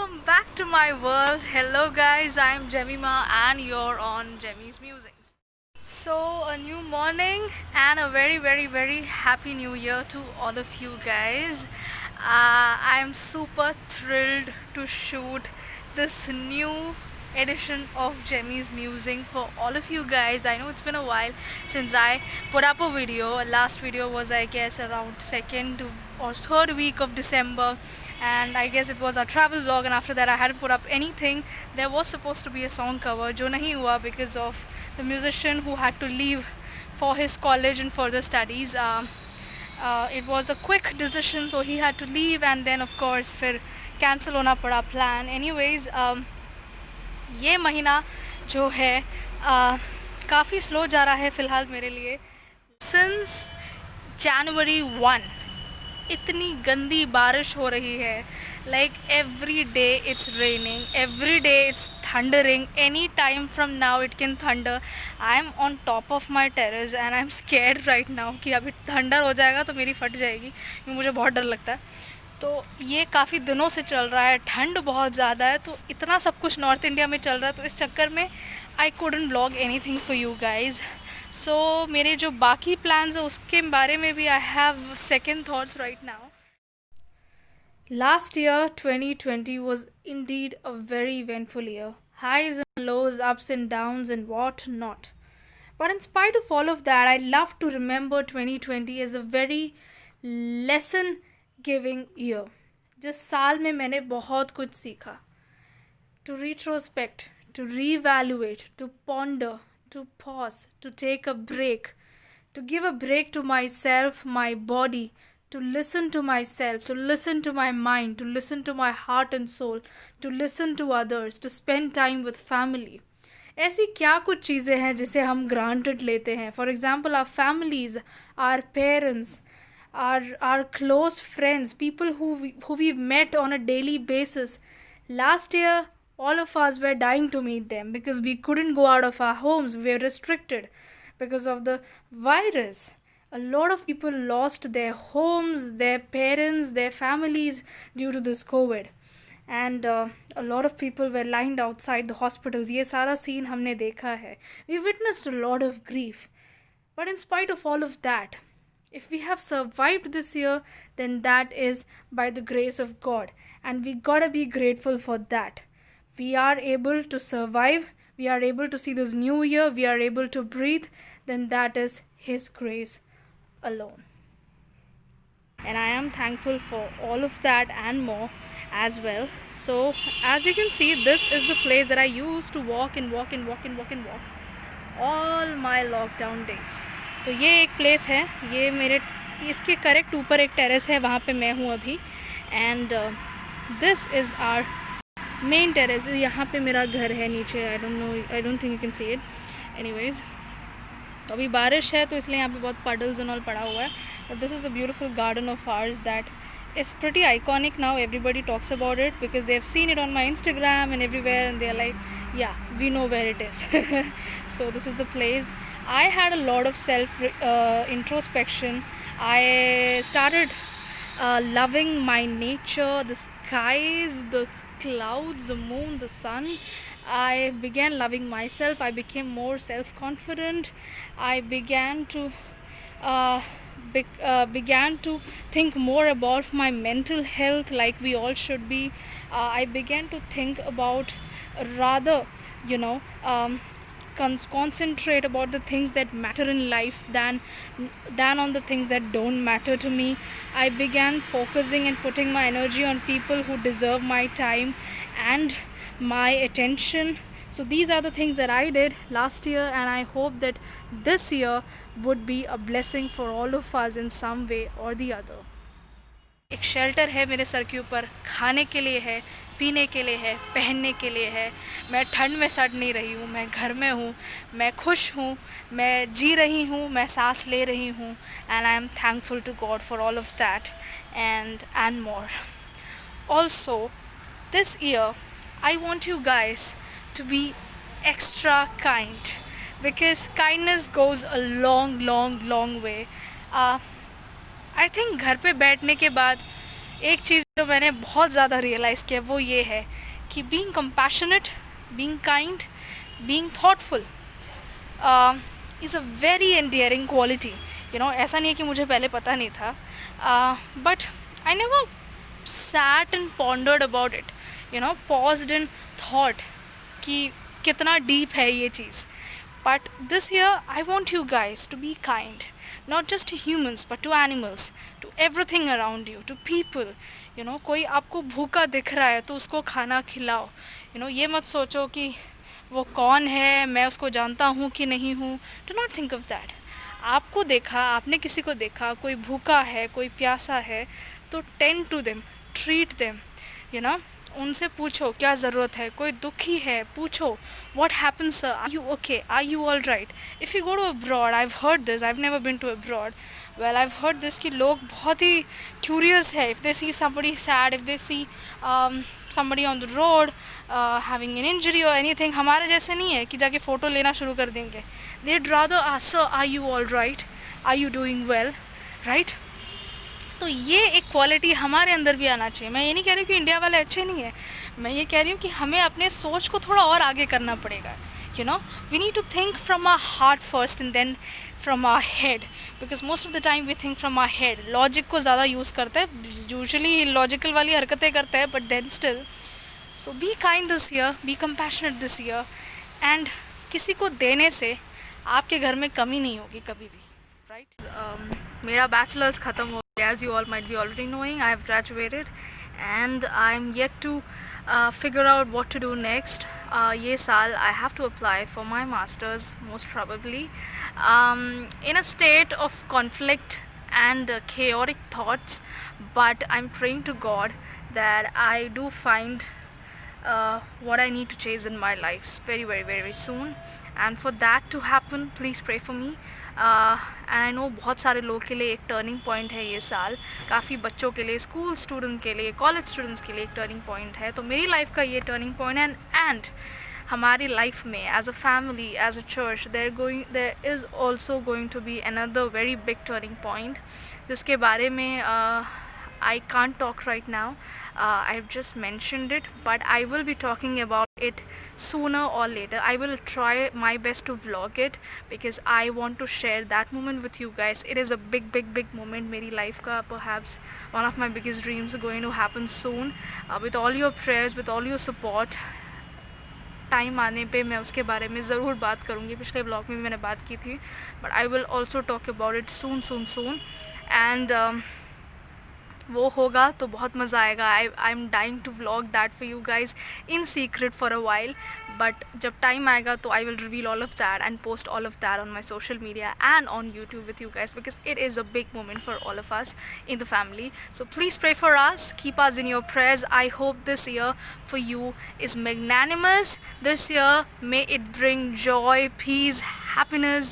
welcome back to my world. Hello guys, I'm Jemima and you're on Jemmy's Musings. So, a new morning and a very happy new year to all of you guys. I'm super thrilled to shoot this new edition of Jemmy's Musing for all of you guys. I know it's been a while since I put up a video. Last video was, I guess, around second or third week of December, and I guess it was a travel vlog, and after that I hadn't put up anything. There was supposed to be a song cover जो नहीं हुआ because of the musician who had to leave for his college and further studies. It was a quick decision, so he had to leave, and then of course फिर cancel होना पड़ा plan. Anyways, ये महीना जो है काफ़ी slow जा रहा है फ़िलहाल मेरे लिए. Since January 1 इतनी गंदी बारिश हो रही है. Like every day it's raining, every day it's thundering. Any time from now it can thunder. I'm on top of my terrace and I'm scared right now कि अभी थंडर हो जाएगा तो मेरी फट जाएगी, क्योंकि मुझे बहुत डर लगता है. तो ये काफ़ी दिनों से चल रहा है, ठंड बहुत ज़्यादा है, तो इतना सब कुछ नॉर्थ इंडिया में चल रहा है, तो इस चक्कर में आई couldn't vlog anything for you guys. So मेरे जो बाकी plans है उसके बारे में भी I have second thoughts right now. Last year, 2020 was indeed a very eventful year. Highs and lows, ups and downs and what not. But in spite of all of that, I love to remember 2020 as a very lesson giving year. जिस साल में मैंने बहुत कुछ सीखा. To retrospect, to reevaluate, to ponder, to pause, to take a break, to give a break to myself, my body, to listen to myself, to listen to my mind, to listen to my heart and soul, to listen to others, to spend time with family. ऐसी क्या कुछ चीज़ें हैं जिसे हम granted लेते हैं. For example, our families, our parents, our close friends, people who we've met on a daily basis. Last year, all of us were dying to meet them because we couldn't go out of our homes. We were restricted because of the virus. A lot of people lost their homes, their parents, their families due to this COVID. And a lot of people were lined outside the hospitals. ये सारा scene हमने देखा है. We witnessed a lot of grief. But in spite of all of that, if we have survived this year, then that is by the grace of God. And we gotta be grateful for that. We are able to survive. We are able to see this new year. We are able to breathe. Then that is His grace alone. And I am thankful for all of that and more as well. So as you can see, this is the place that I used to walk all my lockdown days. तो ये एक place है, ये मेरे इसके correct ऊपर एक terrace है, वहाँ पे मैं हूँ अभी. And this is our main terrace. यहाँ पे मेरा घर है नीचे. I don't think you can see it. Anyways, तो अभी बारिश है तो इसलिए यहाँ पे बहुत puddles and all पड़ा हुआ है. But this is a beautiful garden of ours that is pretty iconic now. Everybody talks about it because they have seen it on my Instagram and everywhere, and they are like, yeah, we know where it is. So this is the place. I had a lot of self introspection. I started loving my nature, the skies, the clouds, the moon, the sun. I began loving myself. I became more self-confident. I began to think more about my mental health, like we all should be. I began to think about rather, concentrate about the things that matter in life than on the things that don't matter to me. I began focusing and putting my energy on people who deserve my time and my attention. So these are the things that I did last year, and I hope that this year would be a blessing for all of us in some way or the other. एक shelter है मेरे sir के ऊपर, खाने के लिए है, पीने के लिए है, पहनने के लिए है. मैं ठंड में सड़ नहीं रही हूँ, मैं घर में हूँ, मैं खुश हूँ, मैं जी रही हूँ, मैं सांस ले रही हूँ. And I am thankful to God for all of that and more. Also, this year I want you guys to be extra kind, because kindness goes a long way. I think घर पे बैठने के बाद एक चीज़ जो मैंने बहुत ज़्यादा रियलाइज़ किया वो ये है कि being compassionate, being kind, being thoughtful is a very endearing quality. ऐसा नहीं है कि मुझे पहले पता नहीं था, but I never sat and pondered about it, paused and thought कि कितना डीप है ये चीज़. But this year I want you guys to be kind, not just to humans but to animals, to everything around you, to people. कोई आपको भूखा दिख रहा है तो उसको खाना खिलाओ. ये मत सोचो कि वो कौन है, मैं उसको जानता हूँ कि नहीं हूँ. Do not think of that. आपको देखा, आपने किसी को देखा, कोई भूखा है, कोई प्यासा है, तो tend to them, treat them, उनसे पूछो क्या ज़रूरत है. कोई दुखी है, पूछो what happens sir, are you okay, are you all right. If you go to abroad, I've heard this, I've never been to abroad, well I've heard this कि लोग बहुत ही curious है. If they see somebody sad, if they see somebody on the road having an injury or anything, हमारे जैसे नहीं है कि जाके फ़ोटो लेना शुरू कर देंगे. They'd rather ask sir, are you all right, are you doing well, right. तो ये एक क्वालिटी हमारे अंदर भी आना चाहिए. मैं ये नहीं कह रही कि इंडिया वाले अच्छे नहीं हैं, मैं ये कह रही हूँ कि हमें अपने सोच को थोड़ा और आगे करना पड़ेगा. We need to think from our heart first and then from our head, because most of the time we think from our head. Logic को ज़्यादा यूज़ करते हैं, यूजुअली लॉजिकल वाली हरकतें करते हैं, but then still. So be kind this year, be compassionate this year, and किसी को देने से आपके घर में कमी नहीं होगी कभी भी, राइट. मेरा बैचलर्स ख़त्म हो. As you all might be already knowing, I have graduated and I'm yet to figure out what to do next. ये साल I have to apply for my masters most probably, in a state of conflict and chaotic thoughts, but I'm praying to God that I do find what I need to chase in my life very very very soon, and for that to happen please pray for me. And I know बहुत सारे लोग के लिए एक turning point है ये साल. काफ़ी बच्चों के लिए, स्कूल स्टूडेंट के लिए, कॉलेज स्टूडेंट्स के लिए एक टर्निंग पॉइंट है. तो मेरी लाइफ का ये टर्निंग पॉइंट है. एंड हमारी लाइफ में as a family, as a church, there is also going to be another very big turning point, जिसके बारे में I can't talk right now. I've just mentioned it, but I will be talking about it sooner or later. I will try my best to vlog it because I want to share that moment with you guys. It is a big big big moment मेरी life का, perhaps one of my biggest dreams are going to happen soon. With all your prayers, with all your support, time आने पे मैं उसके बारे में ज़रूर बात करूँगी. पिछले ब्लॉग में भी मैंने बात की थी, but I will also talk about it soon. And वो होगा तो बहुत मज़ा आएगा. I am dying to vlog that for you guys in secret for a while, but जब टाइम आएगा तो I will reveal all of that and post all of that on my social media and on YouTube with you guys, because it is a big moment for all of us in the family. So please pray for us, keep us in your prayers. I hope this year for you is magnanimous. This year may it bring joy, peace, happiness,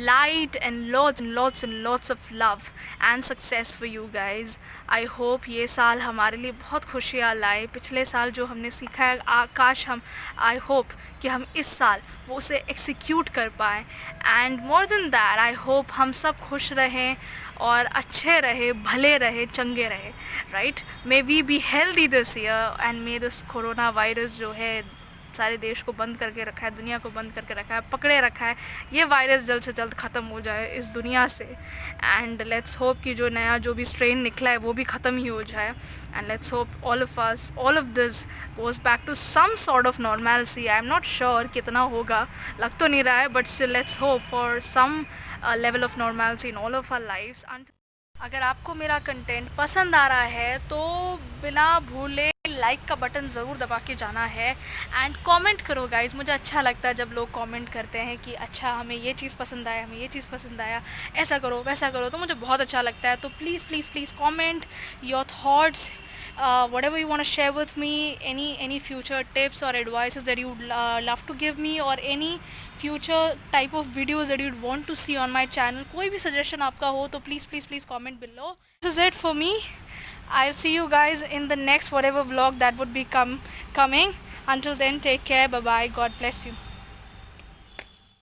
light, and lots of love and success for you guys. I hope ये साल हमारे लिए बहुत खुशियाँ लाए. पिछले साल जो हमने सीखा है, काश हम, I hope कि हम इस साल वो उसे execute कर पाएँ. And more than that, I hope हम सब खुश रहें और अच्छे रहे, भले रहे, चंगे रहे, right. May we be healthy this year and may this corona virus जो है सारे देश को बंद करके रखा है, दुनिया को बंद करके रखा है, पकड़े रखा है, ये वायरस जल्द से जल्द ख़त्म हो जाए इस दुनिया से. एंड लेट्स होप कि जो नया जो भी स्ट्रेन निकला है वो भी ख़त्म ही हो जाए. And let's hope all of this goes back to some sort of normality. I am not sure कितना होगा, लग तो नहीं रहा है, but still let's hope for some level of normality in all of our lives. अगर आपको मेरा कंटेंट पसंद आ रहा है तो बिना भूले लाइक का बटन ज़रूर दबा के जाना है. एंड कमेंट करो गाइज, मुझे अच्छा लगता है जब लोग कमेंट करते हैं कि अच्छा हमें ये चीज़ पसंद आया, हमें ये चीज़ पसंद आया, ऐसा करो वैसा करो, तो मुझे बहुत अच्छा लगता है. तो please comment your thoughts, whatever you want to share with me, any future tips or advices that you would love to give me, or any future type of videos that you'd want to see on my channel. कोई भी suggestion आपका हो तो please comment below. This is it for me. I'll see you guys in the next whatever vlog that would be coming. Until then, take care, bye bye, God bless you.